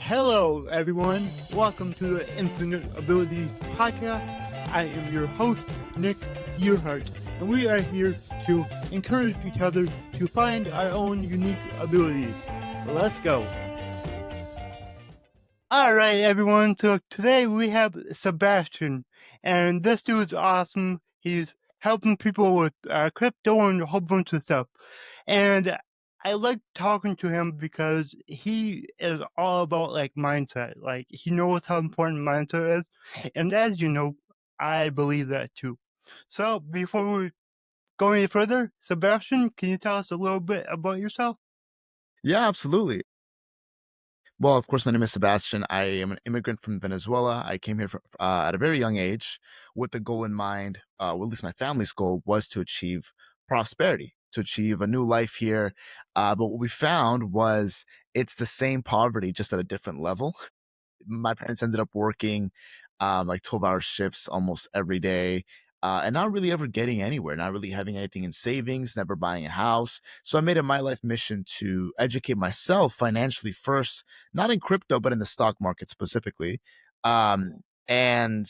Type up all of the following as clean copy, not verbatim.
Hello, everyone. Welcome to the Infinite Abilities Podcast. I am your host, Nick Yerhart, and we are here to encourage each other to find our own unique abilities. Let's go. All right, everyone. So today we have Sebastian, and this dude's awesome. He's helping people with crypto and a whole bunch of stuff. And I like talking to him because he is all about like mindset. Like he knows how important mindset is. And as you know, I believe that too. So before we go any further, Sebastian, can you tell us a little bit about yourself? Yeah, absolutely. Well, of course, my name is Sebastian. I am an immigrant from Venezuela. I came here at a very young age with the goal in mind. Well, at least my family's goal was to achieve prosperity, to achieve a new life here. But what we found was it's the same poverty, just at a different level. My parents ended up working like 12-hour shifts almost every day, and not really ever getting anywhere, not really having anything in savings, never buying a house. So I made it my life mission to educate myself financially first, not in crypto, but in the stock market specifically, and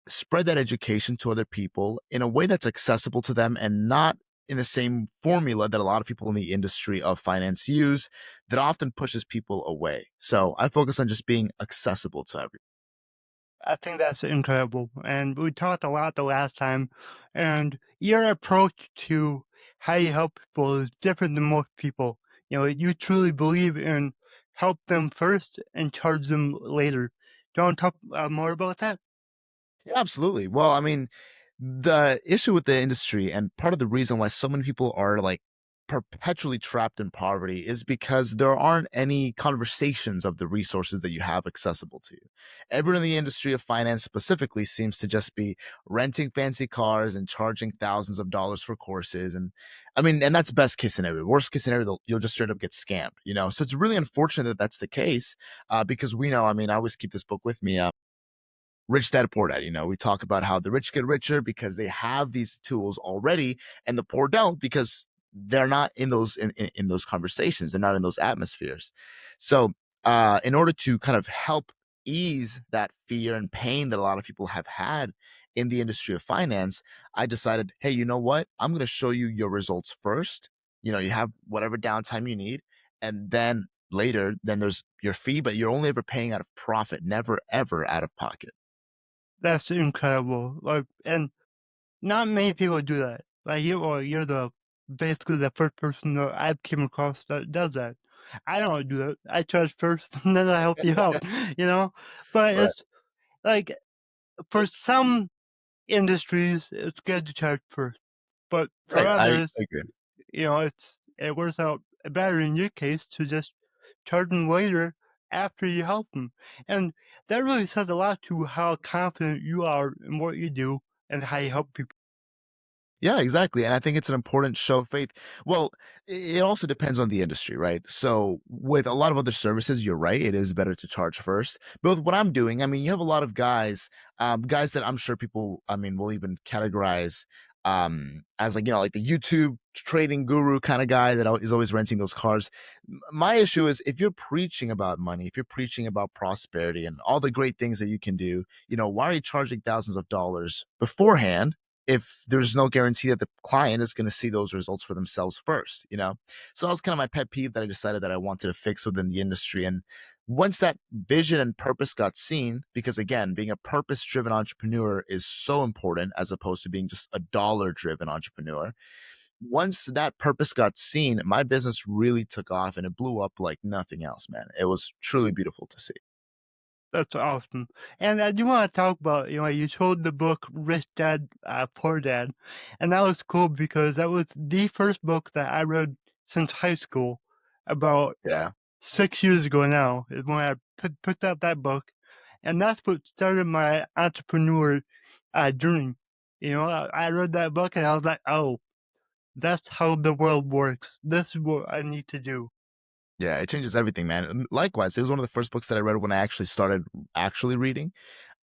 spread that education to other people in a way that's accessible to them and not in the same formula that a lot of people in the industry of finance use that often pushes people away. So I focus on just being accessible to everyone. I think that's incredible. And we talked a lot the last time. And your approach to how you help people is different than most people. You know, you truly believe in help them first and charge them later. Do you want to talk more about that? Yeah, absolutely. Well, I mean, the issue with the industry and part of the reason why so many people are like perpetually trapped in poverty is because there aren't any conversations of the resources that you have accessible to you. Everyone in the industry of finance specifically seems to just be renting fancy cars and charging thousands of dollars for courses. And I mean, and that's best case scenario. Worst case scenario, you'll just straight up get scammed. So it's really unfortunate that that's the case because we know, I mean, I always keep this book with me. Rich Dad Poor Dad. We talk about how the rich get richer because they have these tools already, and the poor don't because they're not in those in those conversations. They're not in those atmospheres. So, in order to kind of help ease that fear and pain that a lot of people have had in the industry of finance, I decided, hey, you know what? I'm going to show you your results first. You have whatever downtime you need, and then later, then there's your fee, but you're only ever paying out of profit, never ever out of pocket. That's incredible. Like, and not many people do that. Like you're the basically the first person that I've came across that does that. I don't do that. I charge first and then I help you out, you know? But Right. it's like for some industries, it's good to charge first, but for Right, I others, agree. it works out better in your case to just charge them later after you help them, and that really says a lot to how confident you are in what you do and how you help people. Yeah, exactly, and I think it's an important show of faith. Well, it also depends on the industry, right? So, with a lot of other services, you're right, it is better to charge first. But with what I'm doing, I mean, you have a lot of guys that I'm sure people, I mean, will even categorize as like the YouTube trading guru kind of guy that is always renting those cars. My issue is if you're preaching about money, if you're preaching about prosperity and all the great things that you can do, why are you charging thousands of dollars beforehand if there's no guarantee that the client is going to see those results for themselves first? So that was kind of my pet peeve that I decided that I wanted to fix within the industry. And once that vision and purpose got seen, because again, being a purpose driven entrepreneur is so important as opposed to being just a dollar driven entrepreneur. Once that purpose got seen, my business really took off and it blew up like nothing else, man. It was truly beautiful to see. That's awesome. And I do want to talk about, you showed the book Rich Dad, Poor Dad. And that was cool because that was the first book that I read since high school about Yeah. 6 years ago now is when I picked up that book. And that's what started my entrepreneur journey. I read that book and I was like, oh, that's how the world works. This is what I need to do. Yeah, it changes everything, man. And likewise, it was one of the first books that I read when I actually started actually reading.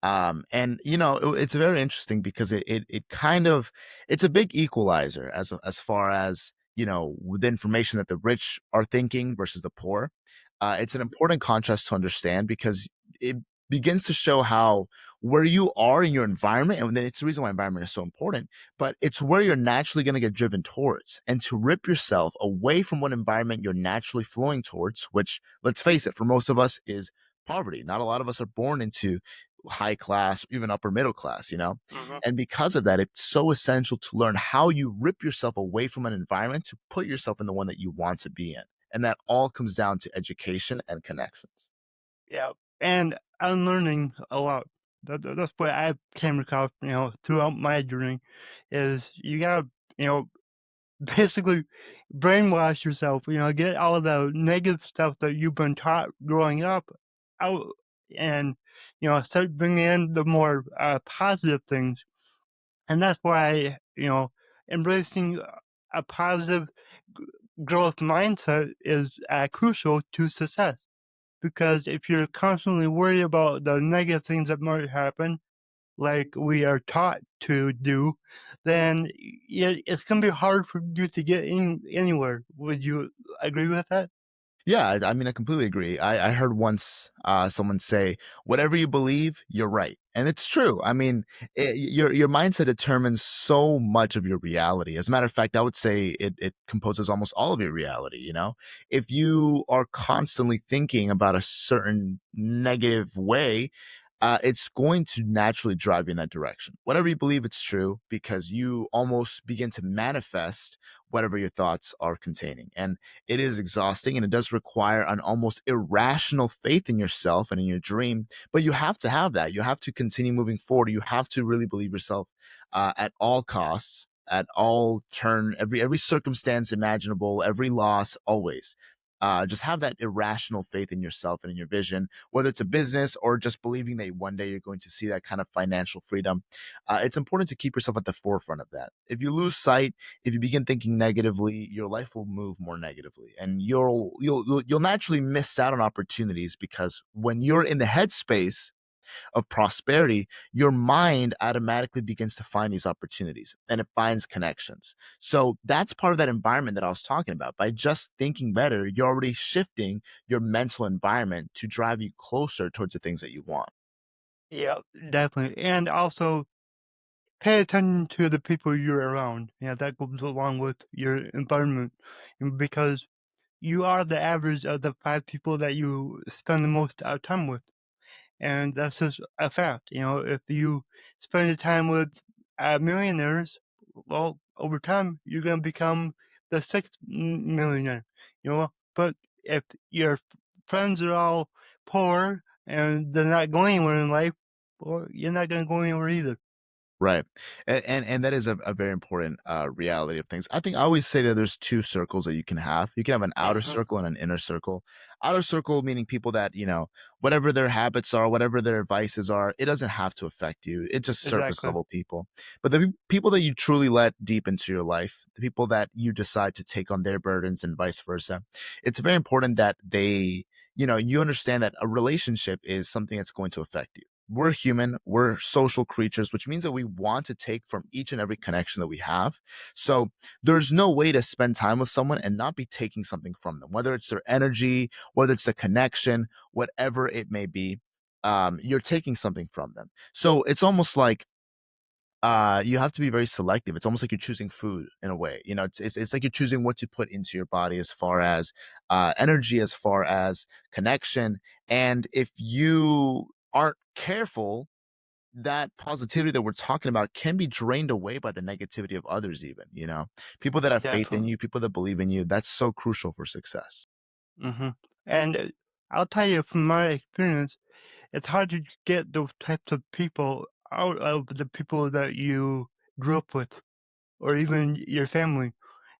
And it's very interesting because it kind of it's a big equalizer as far as the information that the rich are thinking versus the poor. It's an important contrast to understand because it begins to show how where you are in your environment, and then it's the reason why environment is so important, but it's where you're naturally going to get driven towards. And to rip yourself away from what environment you're naturally flowing towards, which let's face it, for most of us is poverty. Not a lot of us are born into high class, even upper middle class, you know? Mhm. And because of that, it's so essential to learn how you rip yourself away from an environment to put yourself in the one that you want to be in. And that all comes down to education and connections. Yeah, and I'm learning a lot. That's what I came across, throughout my journey, is you gotta, you know, basically brainwash yourself. Get all of the negative stuff that you've been taught growing up out, and start bringing in the more positive things. And that's why embracing a positive growth mindset is crucial to success. Because if you're constantly worried about the negative things that might happen, like we are taught to do, then it's going to be hard for you to get in anywhere. Would you agree with that? Yeah, I mean, I completely agree. I heard once someone say, "Whatever you believe, you're right," and it's true. I mean, your mindset determines so much of your reality. As a matter of fact, I would say it composes almost all of your reality. You know, if you are constantly thinking about a certain negative way, it's going to naturally drive you in that direction. Whatever you believe, it's true because you almost begin to manifest whatever your thoughts are containing. And it is exhausting and it does require an almost irrational faith in yourself and in your dream. But you have to have that. You have to continue moving forward. You have to really believe yourself at all costs, at all turn, every circumstance imaginable, every loss, always. Just have that irrational faith in yourself and in your vision, whether it's a business or just believing that one day you're going to see that kind of financial freedom. It's important to keep yourself at the forefront of that. If you lose sight, if you begin thinking negatively, your life will move more negatively, and you'll naturally miss out on opportunities because when you're in the headspace of prosperity, your mind automatically begins to find these opportunities and it finds connections. So that's part of that environment that I was talking about. By just thinking better, you're already shifting your mental environment to drive you closer towards the things that you want. Yeah, definitely. And also pay attention to the people you're around. Yeah, that goes along with your environment, because you are the average of the 5 people that you spend the most time with. And that's just a fact. If you spend your time with millionaires, well, over time, you're going to become the sixth millionaire, But if your friends are all poor and they're not going anywhere in life, well, you're not going to go anywhere either. Right. And that is a very important reality of things. I think I always say that there's two circles that you can have. You can have an outer Uh-huh. circle and an inner circle. Outer circle meaning people that, whatever their habits are, whatever their vices are, it doesn't have to affect you. It's just surface Exactly. level people. But the people that you truly let deep into your life, the people that you decide to take on their burdens and vice versa, it's very important that you understand that a relationship is something that's going to affect you. We're human, we're social creatures, which means that we want to take from each and every connection that we have. So there's no way to spend time with someone and not be taking something from them, whether it's their energy, whether it's the connection, whatever it may be. You're taking something from them. So it's almost like you have to be very selective. It's almost like you're choosing food in a way. It's like you're choosing what to put into your body as far as energy, as far as connection. And if you aren't careful, that positivity that we're talking about can be drained away by the negativity of others, even. People that have faith in Definitely. you, people that believe in you, that's so crucial for success. Hmm. And I'll tell you from my experience, it's hard to get those types of people out of the people that you grew up with or even your family.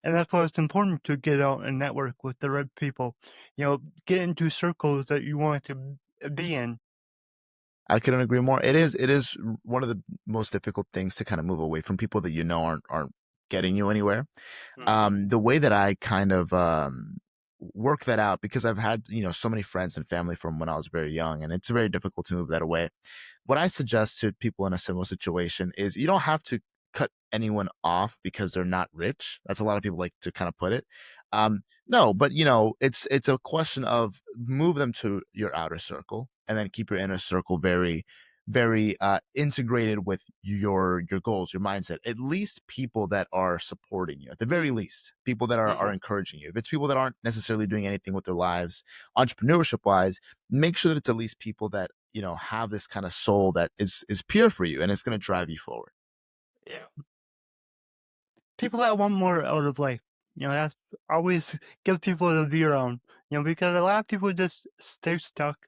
And that's why it's important to get out and network with the right people. Get into circles that you want to be in. I couldn't agree more. It is one of the most difficult things to kind of move away from people that aren't getting you anywhere. Hmm. The way that I kind of work that out, because I've had so many friends and family from when I was very young, and it's very difficult to move that away. What I suggest to people in a similar situation is you don't have to cut anyone off because they're not rich. That's a lot of people like to kind of put it. No, but it's a question of move them to your outer circle and then keep your inner circle very, very integrated with your goals, your mindset. At least people that are supporting you, at the very least, people that are Uh-huh. encouraging you. If it's people that aren't necessarily doing anything with their lives, entrepreneurship wise, make sure that it's at least people that have this kind of soul that is pure for you and it's going to drive you forward. Yeah. People that want more out of life. That's always good people to be around. Because a lot of people just stay stuck,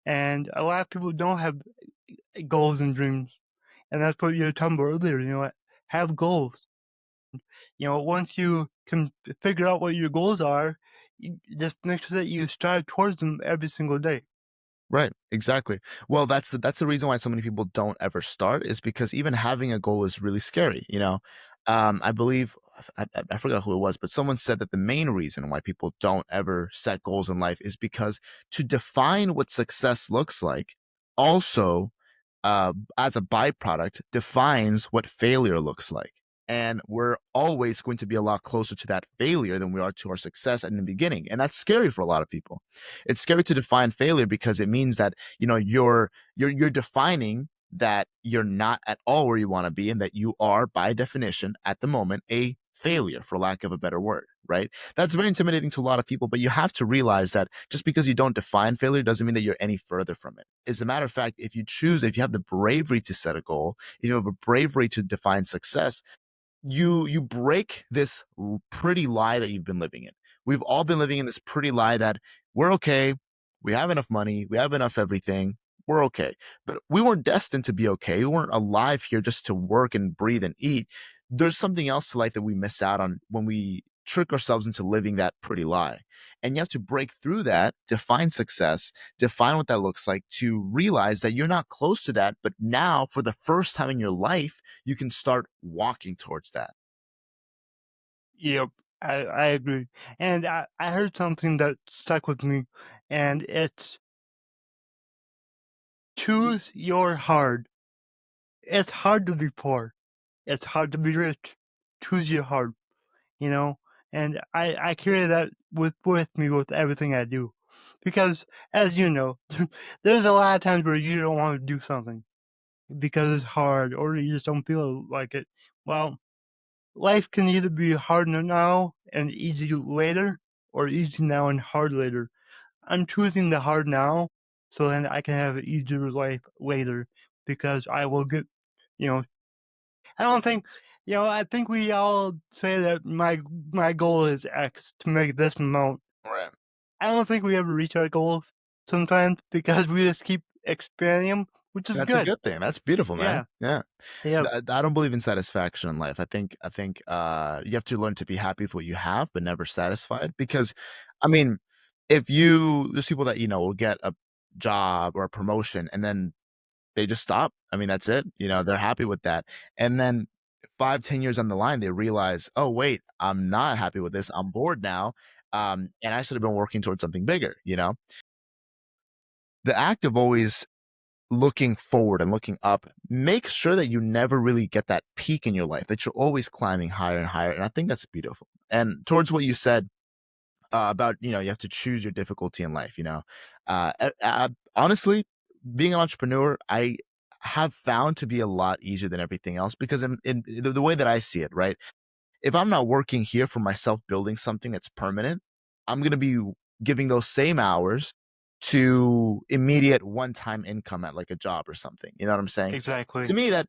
and a lot of people don't have goals and dreams. And that's what you were talking about earlier. Have goals. Once you can figure out what your goals are, you just make sure that you strive towards them every single day. Right, exactly. Well, that's the reason why so many people don't ever start is because even having a goal is really scary. I believe I forgot who it was, but someone said that the main reason why people don't ever set goals in life is because to define what success looks like also as a byproduct defines what failure looks like. And we're always going to be a lot closer to that failure than we are to our success in the beginning. And that's scary for a lot of people. It's scary to define failure because it means that, you're defining that you're not at all where you want to be and that you are by definition at the moment a failure for lack of a better word, right? That's very intimidating to a lot of people, but you have to realize that just because you don't define failure doesn't mean that you're any further from it. As a matter of fact, if you have the bravery to set a goal, if you have a bravery to define success, you break this pretty lie that you've been living in. We've all been living in this pretty lie that we're okay, we have enough money, we have enough everything, we're okay. But we weren't destined to be okay. We weren't alive here just to work and breathe and eat. There's something else to life that we miss out on when we trick ourselves into living that pretty lie. And you have to break through that, define success, define what that looks like, to realize that you're not close to that. But now, for the first time in your life, you can start walking towards that. Yep, I agree. And I heard something that stuck with me, and it's choose your hard. It's hard to be poor. It's hard to be rich. Choose your hard, you know? And I carry that with me with everything I do. Because, as you know, there's a lot of times where you don't want to do something because it's hard or you just don't feel like it. Well, life can either be hard now and easy later, or easy now and hard later. I'm choosing the hard now so then I can have an easier life later because I will get, you know, I don't think, I think we all say that my goal is X to make this amount. Right. I don't think we ever reach our goals sometimes because we just keep expanding them, which is That's a good. good thing. That's beautiful, man. Yeah. Yeah. Yeah. I don't believe in satisfaction in life. I think you have to learn to be happy with what you have, but never satisfied. Because, I mean, if there's people that will get a job or a promotion and then they just stop. I mean, that's it. They're happy with that, and then 5, 10 years on the line, they realize, oh wait, I'm not happy with this. I'm bored now, and I should have been working towards something bigger. The act of always looking forward and looking up, make sure that you never really get that peak in your life, that you're always climbing higher and higher. And I think that's beautiful. And towards what you said about, you have to choose your difficulty in life, honestly, being an entrepreneur, I have found to be a lot easier than everything else because in the way that I see it, right? If I'm not working here for myself building something that's permanent, I'm going to be giving those same hours to immediate one-time income at like a job or something. You know what I'm saying? To Exactly. me, that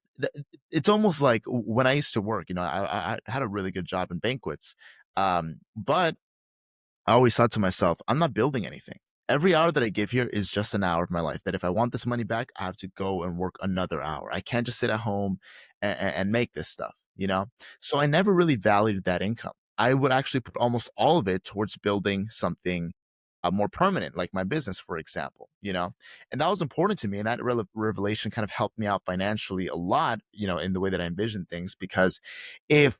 it's almost like when I used to work. I had a really good job in banquets, but I always thought to myself, I'm not building anything. Every hour that I give here is just an hour of my life. That if I want this money back, I have to go and work another hour. I can't just sit at home and make this stuff. So I never really valued that income. I would actually put almost all of it towards building something more permanent, like my business, for example. And that was important to me. And that revelation kind of helped me out financially a lot, in the way that I envision things. Because if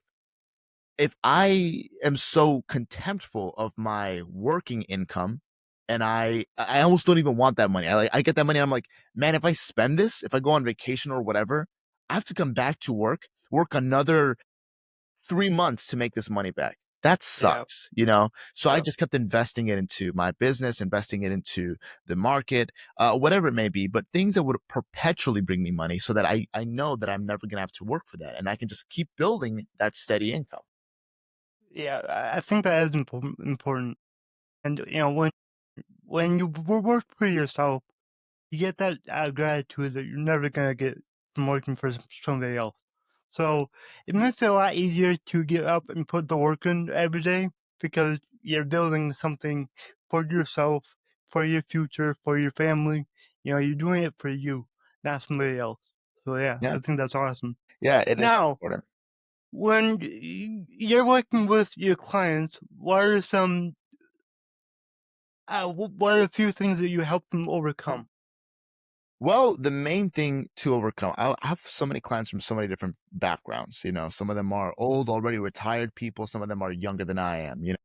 if I am so contemptful of my working income and I almost don't even want that money. I get that money and I'm like, man, if I spend this, if I go on vacation or whatever, I have to come back to work work another 3 months to make this money back. That Yeah. sucks, you know? So I Yeah. just kept investing it into my business, investing it into the market, whatever it may be, but things that would perpetually bring me money so that I know that I'm never gonna have to work for that. And I can just keep building that steady income. Yeah. I think that is important. And when you work for yourself, you get that gratitude that you're never gonna get from working for somebody else. So it makes it a lot easier to get up and put the work in every day because you're building something for yourself, for your future, for your family. You're doing it for you, not somebody else. So yeah, Yeah. I think that's awesome. Yeah, it is Now, important. when you're working with your clients, what are some what are a few things that you help them overcome? Well, the main thing to overcome, I have so many clients from so many different backgrounds. You know, some of them are old, already retired people. Some of them are younger than I am. You know,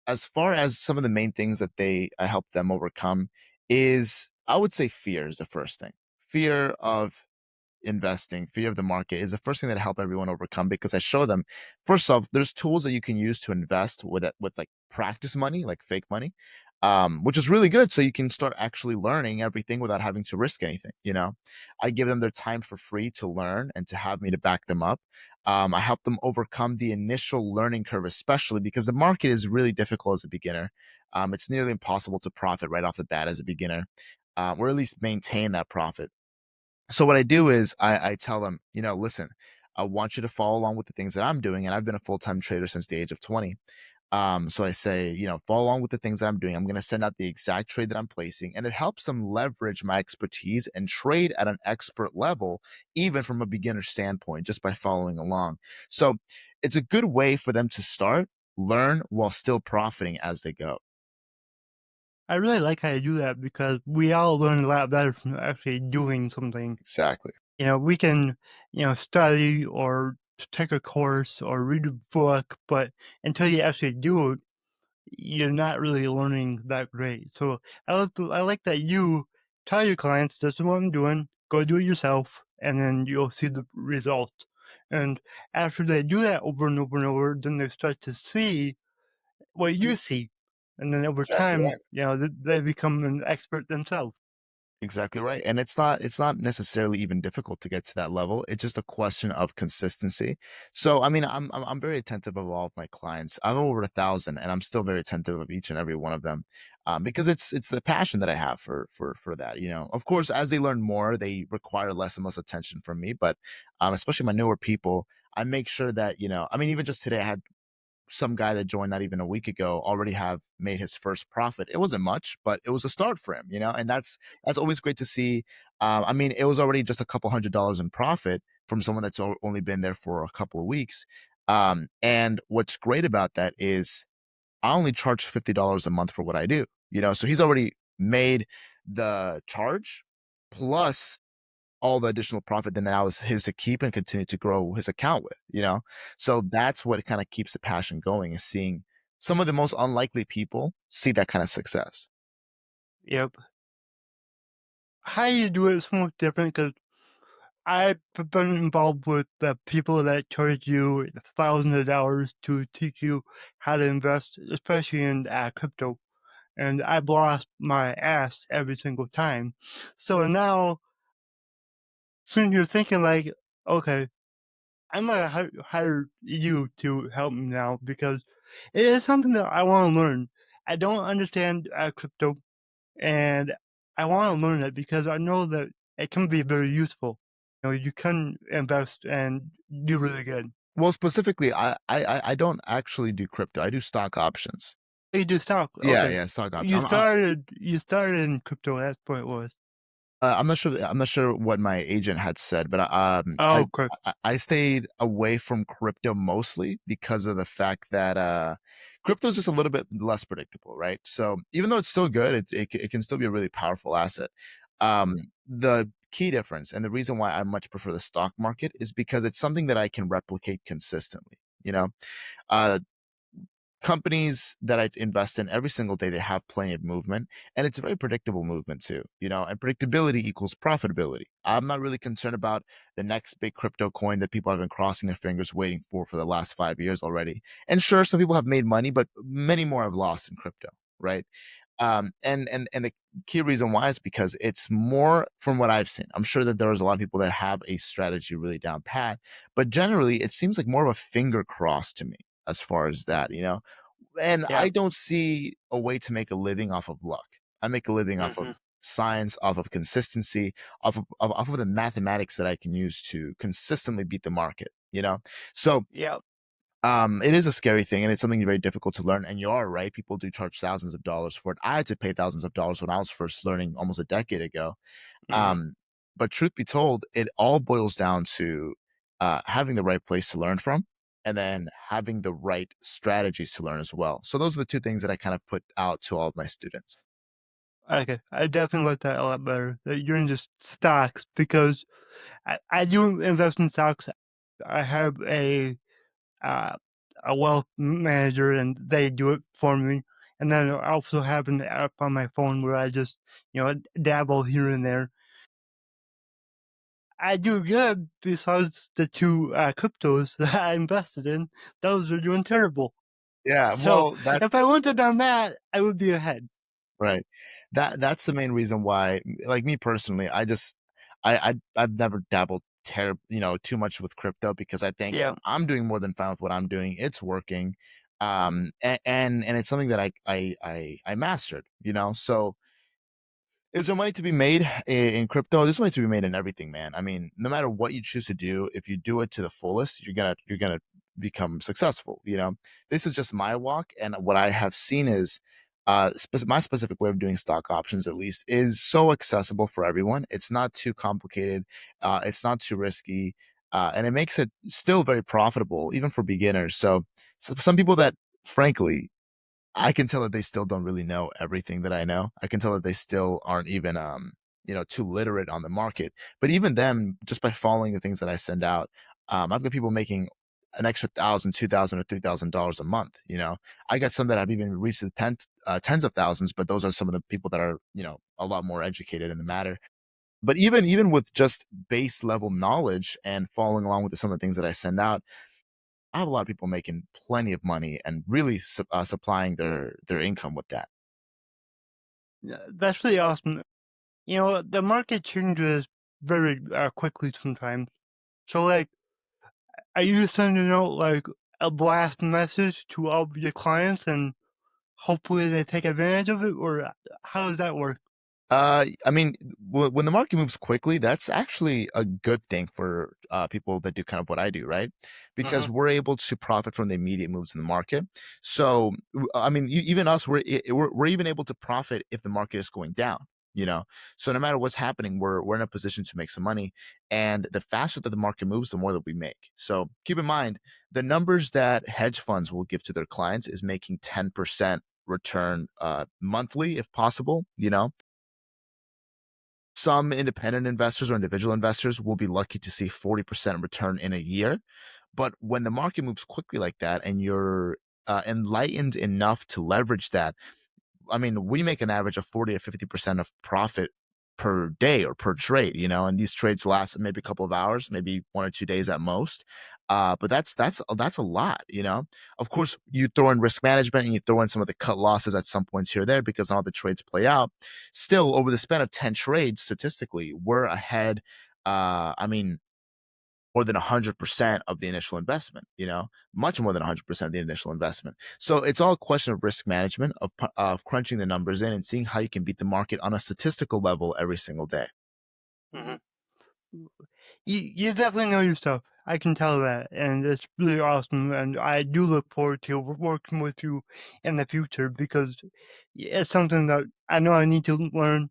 as far as some of the main things that I help them overcome is, I would say, fear is the first thing. Fear of investing, fear of the market is the first thing that I help everyone overcome because I show them, first off, there's tools that you can use to invest with it, with like practice money, like fake money, which is really good. So you can start actually learning everything without having to risk anything. You know, I give them their time for free to learn and to have me to back them up. I help them overcome the initial learning curve, especially because the market is really difficult as a beginner. It's nearly impossible to profit right off the bat as a beginner, or at least maintain that profit. So what I do is I tell them, you know, listen, I want you to follow along with the things that I'm doing, and I've been a full time trader since the age of 20. So I say, you know, follow along with the things that I'm doing. I'm going to send out the exact trade that I'm placing, and it helps them leverage my expertise and trade at an expert level, even from a beginner standpoint, just by following along. So it's a good way for them to start, learn while still profiting as they go. I really like how you do that because we all learn a lot better from actually doing something. Exactly. We can, study or take a course or read a book, but until you actually do it, you're not really learning that great. So I like that you tell your clients, "This is what I'm doing. Go do it yourself," and then you'll see the results. And after they do that over and over and over, then they start to see what you see, and then over Exactly time, right. they become an expert themselves. Exactly right. And it's not necessarily even difficult to get to that level. It's just a question of consistency. So I mean, I'm very attentive of all of my clients. I have over 1,000, and I'm still very attentive of each and every one of them, because it's the passion that I have for that. You know, of course, as they learn more, they require less and less attention from me. But especially my newer people, I make sure that, you know, I mean, even just today, I had some guy that joined not even a week ago already have made his first profit. It wasn't much, but it was a start for him, you know, and that's always great to see. I mean, it was already just a couple $100s in profit from someone that's only been there for a couple of weeks. And what's great about that is I only charge $50 a month for what I do, you know, so he's already made the charge plus all the additional profit then now is his to keep and continue to grow his account with, you know? So that's what kind of keeps the passion going, is seeing some of the most unlikely people see that kind of success. Yep. How you do it is somewhat different because I've been involved with the people that charge you thousands of dollars to teach you how to invest, especially in crypto. And I've lost my ass every single time. So now, soon you're thinking like, okay, I'm gonna hire you to help me now because it is something that I want to learn. I don't understand crypto, and I want to learn it because I know that it can be very useful. You can invest and do really good. Well, specifically, I don't actually do crypto. I do stock options. You do stock, Yeah, okay? yeah, stock options. You started in crypto. That's what it was. I'm not sure what my agent had said, but Oh, okay. I stayed away from crypto mostly because of the fact that crypto is just a little bit less predictable, right? So even though it's still good, it can still be a really powerful asset. The key difference and the reason why I much prefer the stock market is because it's something that I can replicate consistently. You know, uh, companies that I invest in every single day, they have plenty of movement, and it's a very predictable movement too, and predictability equals profitability. I'm not really concerned about the next big crypto coin that people have been crossing their fingers waiting for the last 5 years already. And sure, some people have made money, but many more have lost in crypto, right? And the key reason why is because it's more from what I've seen. I'm sure that there's a lot of people that have a strategy really down pat, but generally it seems like more of a finger cross to me as far as that. And Yeah. I don't see a way to make a living off of luck. I make a living off of Hmm. science, off of consistency, off of the mathematics that I can use to consistently beat the market. So Yeah. it is a scary thing, and it's something very difficult to learn. And you are right; people do charge thousands of dollars for it. I had to pay thousands of dollars when I was first learning almost a decade ago. Hmm. Um, but truth be told, it all boils down to having the right place to learn from, and then having the right strategies to learn as well. So those are the two things that I kind of put out to all of my students. Okay, I definitely like that a lot better. That you're in just stocks because I do invest in stocks. I have uh, a wealth manager and they do it for me. And then I also have an app on my phone where I just, dabble here and there. I do good besides the two cryptos that I invested in. Those are doing terrible. Yeah, So well, that's if I wouldn't have done that, I would be ahead. right. That's the main reason why, like me personally, I've never dabbled too much with crypto because I think Yeah. I'm doing more than fine with what I'm doing. It's working. And it's something that I mastered. So is there money to be made in crypto? There's money to be made in everything, man. I mean, no matter what you choose to do, if you do it to the fullest, you're gonna become successful. This is just my walk, and what I have seen is my specific way of doing stock options, at least, is so accessible for everyone. It's not too complicated. It's not too risky. And it makes it still very profitable, even for beginners. So some people that, frankly, I can tell that they still don't really know everything that I know. I can tell that they still aren't even, too literate on the market. But even them, just by following the things that I send out, I've got people making an extra 1,000, 2,000, or $3,000 a month. I got some that have even reached the tens of thousands, but those are some of the people that are, a lot more educated in the matter. But even with just base level knowledge and following along with some of the things that I send out, I have a lot of people making plenty of money and really supplying their income with that. Yeah, that's really awesome. The market changes very quickly sometimes. So, like, are you sending out like a blast message to all of your clients and hopefully they take advantage of it, or how does that work? I mean, when the market moves quickly, that's actually a good thing for people that do kind of what I do, right? Hmm. Because we're able to profit from the immediate moves in the market. So, I mean, even us, we're even able to profit if the market is going down. You know, so no matter what's happening, we're in a position to make some money, and the faster that the market moves, the more that we make. So keep in mind the numbers that hedge funds will give to their clients is making 10% return monthly, if possible. Some independent investors or individual investors will be lucky to see 40% return in a year. But when the market moves quickly like that and you're enlightened enough to leverage that, I mean, we make an average of 40 to 50% of profit per day or per trade, and these trades last maybe a couple of hours, maybe 1 or 2 days at most. But that's a lot. Of course, you throw in risk management and you throw in some of the cut losses at some points here or there because not all the trades play out. Still, over the span of 10 trades, statistically, we're ahead. I mean, more than 100% of the initial investment, much more than 100% of the initial investment. So it's all a question of risk management, of crunching the numbers in and seeing how you can beat the market on a statistical level every single day. Hmm. You definitely know your stuff. I can tell that, and it's really awesome. And I do look forward to working with you in the future because it's something that I know I need to learn.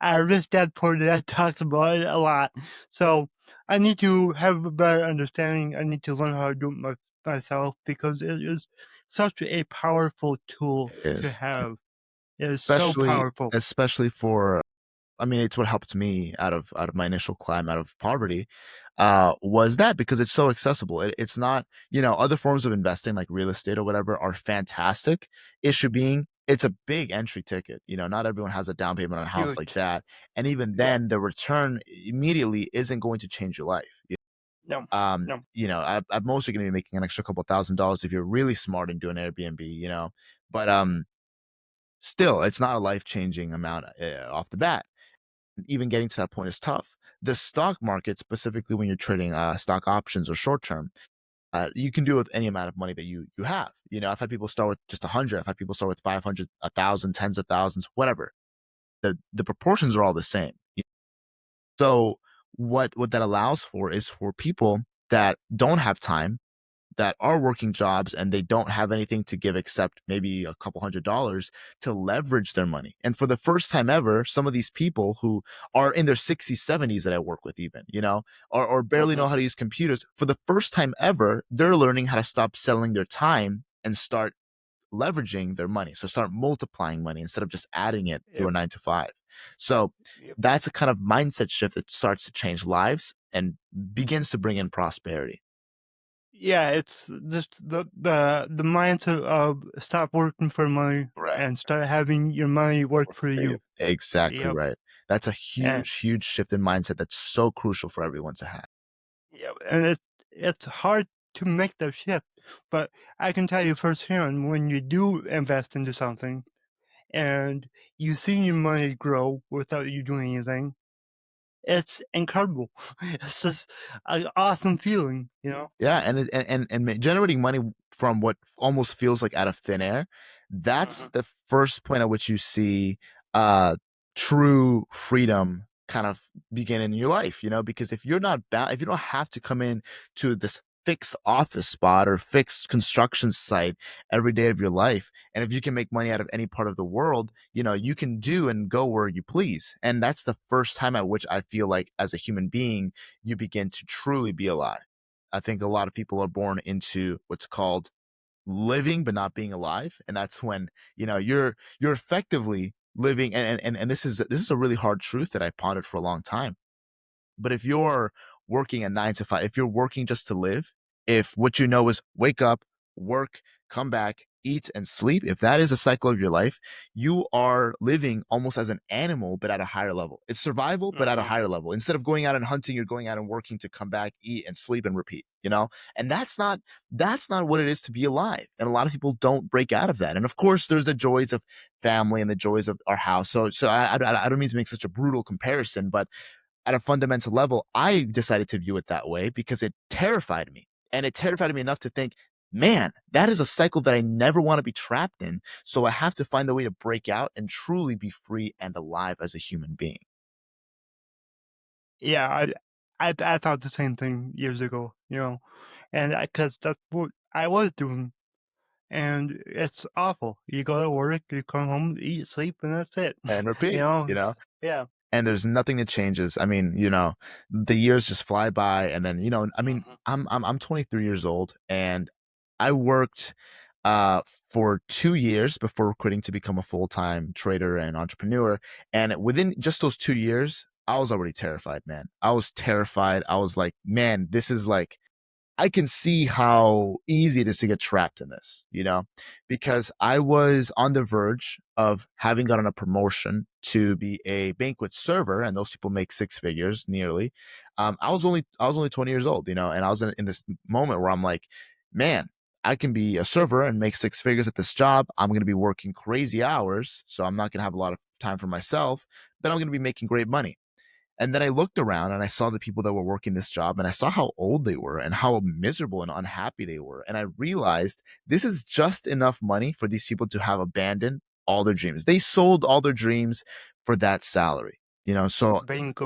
Our rich dad poor dad talks about it a lot, so I need to have a better understanding. I need to learn how to do it myself because it is such a powerful tool It to is. have. It is so Especially powerful. especially for I mean, it's what helped me out of my initial climb out of poverty, was that because it's so accessible. It's not, other forms of investing like real estate or whatever are fantastic. Issue being, it's a big entry ticket. Not everyone has a down payment on a house like Huge. that, and even Yeah. then, the return immediately isn't going to change your life. No. No. I'm mostly going to be making an extra couple $1,000s if you're really smart and doing Airbnb. But still, it's not a life changing amount off the bat. Even getting to that point is tough. The stock market, specifically when you're trading stock options or short term, you can do it with any amount of money that you have. I've had people start with just 100. I've had people start with 500, 1,000, tens of thousands, whatever. The proportions are all the same. So what that allows for is for people that don't have time, that are working jobs, and they don't have anything to give except maybe a couple $100s to leverage their money. And for the first time ever, some of these people who are in their 60s, 70s that I work with, even, or barely know Mhm. how to use computers, for the first time ever, they're learning how to stop selling their time and start leveraging their money. So start multiplying money instead of just adding it through a Yep. 9 to 5. So Yep. that's a kind of mindset shift that starts to change lives and begins to bring in prosperity. Yeah, it's just the mindset of stop working for money Right. and start having your money work Work for for you. you. Exactly Yep. right. That's a And huge, huge shift in mindset that's so crucial for everyone to have. yep, and it's hard to make that shift, but I can tell you firsthand when you do invest into something and you see your money grow without you doing anything, it's incredible. It's just an awesome feeling, you know? Yeah, generating money from what almost feels like out of thin air, that's Mhm. the first point at which you see uh true freedom kind of begin in your life, because if you're not bound, if you don't have to come in to this fixed office spot or fixed construction site every day of your life, and if you can make money out of any part of the world, you can do and go where you please. And that's the first time at which I feel like as a human being, you begin to truly be alive. I think a lot of people are born into what's called living but not being alive, and that's when you're effectively living. And this is a really hard truth that I pondered for a long time. But if you're working a 9 to 5, if you're working just to live, if what you know is wake up, work, come back, eat, and sleep, if that is a cycle of your life, you are living almost as an animal, but at a higher level. It's survival, but at a Mhm. higher level. Instead of going out and hunting, you're going out and working to come back, eat, and sleep and repeat, And that's not what it is to be alive. And a lot of people don't break out of that. And of course, there's the joys of family and the joys of our house. So I don't mean to make such a brutal comparison, but at a fundamental level, I decided to view it that way because it terrified me. And it terrified me enough to think, man, that is a cycle that I never want to be trapped in. So I have to find a way to break out and truly be free and alive as a human being. Yeah, I thought the same thing years ago, and because that's what I was doing, and it's awful. You go to work, you come home, eat, sleep, and that's it. And repeat, Yeah. and there's nothing that changes. I mean, the years just fly by, and then I mean, Mhm. I'm 23 years old, and I worked for 2 years before quitting to become a full-time trader and entrepreneur. And within just those 2 years, I was already terrified, man. I was terrified. I was like, man, this is like I can see how easy it is to get trapped in this, because I was on the verge of having gotten a promotion to be a banquet server, and those people make six figures nearly. I was only 20 years old, and I was in this moment where I'm like, man, I can be a server and make six figures at this job. I'm going to be working crazy hours, so I'm not going to have a lot of time for myself, but I'm going to be making great money. And then I looked around and I saw the people that were working this job, and I saw how old they were and how miserable and unhappy they were. And I realized this is just enough money for these people to have abandoned all their dreams. They sold all their dreams for that salary, so Bank.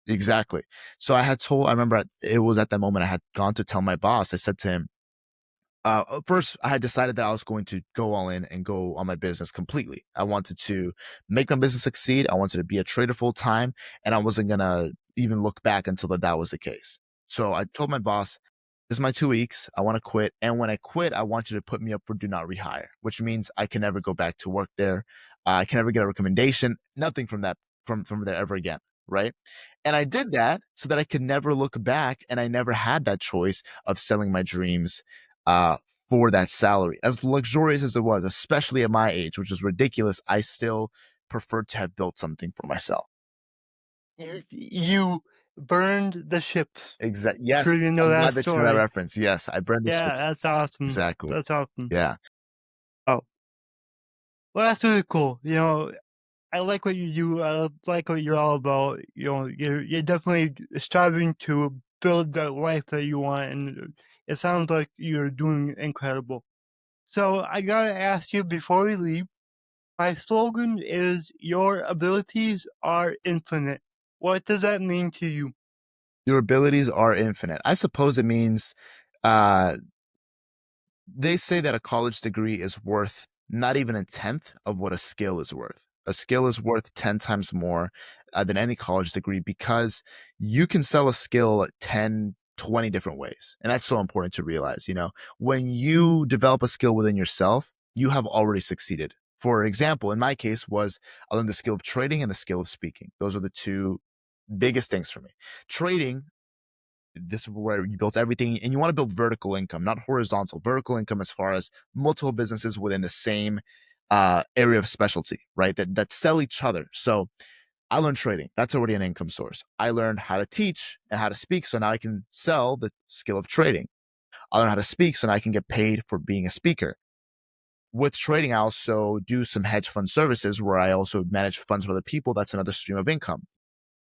exactly. So I remember it was at that moment I had gone to tell my boss. I said to him, first, I had decided that I was going to go all in and go on my business completely. I wanted to make my business succeed. I wanted to be a trader full time, and I wasn't gonna even look back until that was the case. So I told my boss, "This is my 2 weeks. I want to quit, and when I quit, I want you to put me up for do not rehire, which means I can never go back to work there. I can never get a recommendation. Nothing from that from there ever again, right? And I did that so that I could never look back, and I never had that choice of selling my dreams uh, for that salary. As luxurious as it was, especially at my age, which is ridiculous, I still preferred to have built something for myself. You burned the ships. Yes, Sure you know I'm that glad that you know that story. reference. Yes, I burned the Yeah, ships. that's awesome. Exactly. That's awesome. Yeah. Oh, well, that's really cool. I like what you do. I like what you're all about. You're definitely striving to build the life that you want, and it sounds like you're doing incredible. So I gotta ask you before we leave. My slogan is "Your abilities are infinite." What does that mean to you? Your abilities are infinite. I suppose it means, uh they say that a college degree is worth not even a tenth of what a skill is worth. A skill is worth 10 times more than any college degree because you can sell a skill 10, 20 different ways. And that's so important to realize. When you develop a skill within yourself, you have already succeeded. For example, in my case, was I learned the skill of trading and the skill of speaking. Those are the two biggest things for me. Trading, this is where you built everything, and you want to build vertical income, not horizontal. Vertical income as far as multiple businesses within the same area of specialty, right? That sell each other. So I learned trading. That's already an income source. I learned how to teach and how to speak, so now I can sell the skill of trading. I learned how to speak, so now I can get paid for being a speaker. With trading, I also do some hedge fund services where I also manage funds for other people. That's another stream of income.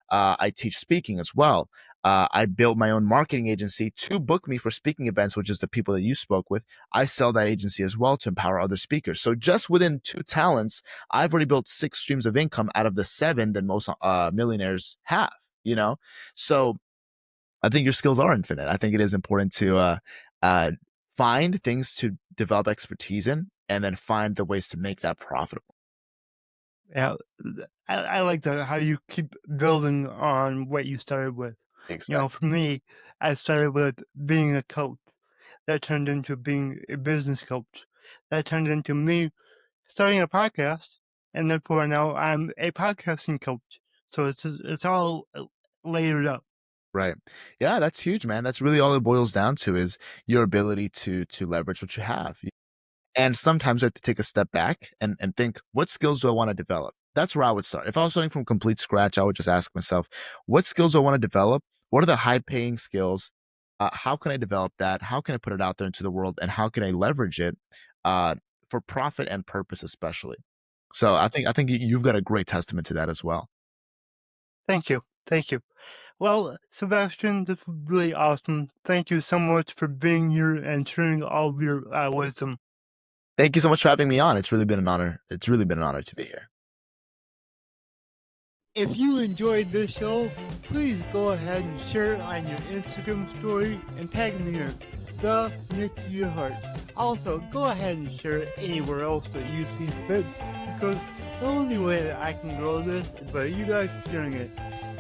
I teach speaking as well. I built my own marketing agency to book me for speaking events, which is the people that you spoke with. I sell that agency as well to empower other speakers. So just within two talents, I've already built six streams of income out of the seven that most millionaires have. You know, so I think your skills are infinite. I think it is important to uh, find things to develop expertise in, and then find the ways to make that profitable. Yeah, I like that how you keep building on what you started with. Exactly. For me, I started with being a coach. That turned into being a business coach. That turned into me starting a podcast, and therefore now I'm a podcasting coach. So it's all layered up. Right. Yeah, that's huge, man. That's really all it boils down to is your ability to leverage what you have. And sometimes you have to take a step back and think, what skills do I want to develop? That's where I would start. If I was starting from complete scratch, I would just ask myself, what skills do I want to develop? What are the high paying skills? How can I develop that? How can I put it out there into the world? And how can I leverage it uh, for profit and purpose, especially? So I think you've got a great testament to that as well. Thank you. Thank you. Well, Sebastian, this was really awesome. Thank you so much for being here and sharing all of your wisdom. Thank you so much for having me on. It's really been an honor. It's really been an honor to be here. If you enjoyed this show, please go ahead and share it on your Instagram story and tag me in the Nick Yerhart. Also, go ahead and share it anywhere else that you see fit because the only way that I can grow this is by you guys sharing it.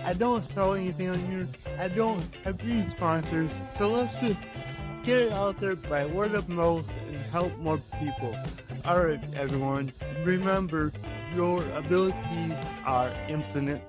I don't sell anything on here. I don't have any sponsors, so let's just get it out there by word of mouth and help more people. Alright, everyone, remember your abilities are infinite.